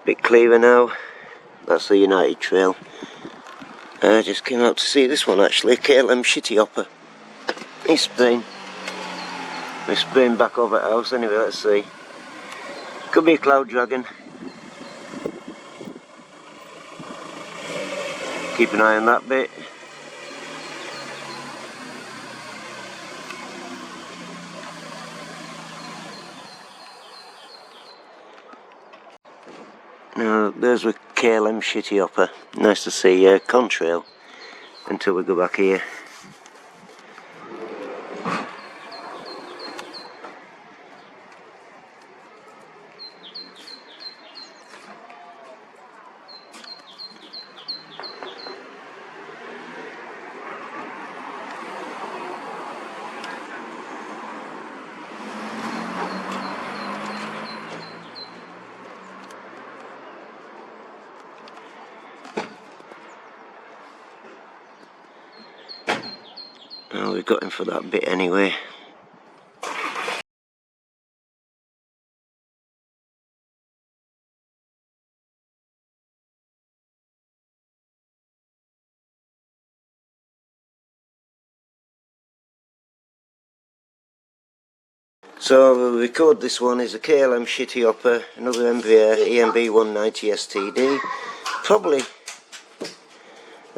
Bit clearer now. That's the United Trail. I just came out to see this one actually, KLM Cityhopper. He's spraying. We're spraying back over the house anyway, let's see. Could be a cloud dragon. Keep an eye on that bit. Now there's with KLM Cityhopper. Nice to see contrail until we go back here. Oh, we've got him for that bit anyway. So I'll record this one is a KLM Cityhopper, another Embraer EMB-190 STD. Probably,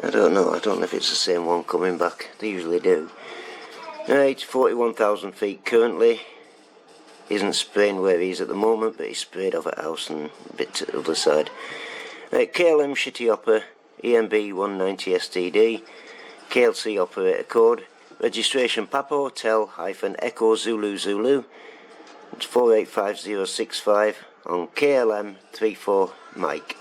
I don't know if it's the same one coming back, they usually do. It's 41,000 feet currently. Isn't spraying where he is at the moment, but he's sprayed off at house and a bit to the other side. KLM Cityhopper EMB-190 STD, KLC operator code, registration Papa Hotel -Echo Zulu Zulu, it's 485065 on KLM 34 Mike.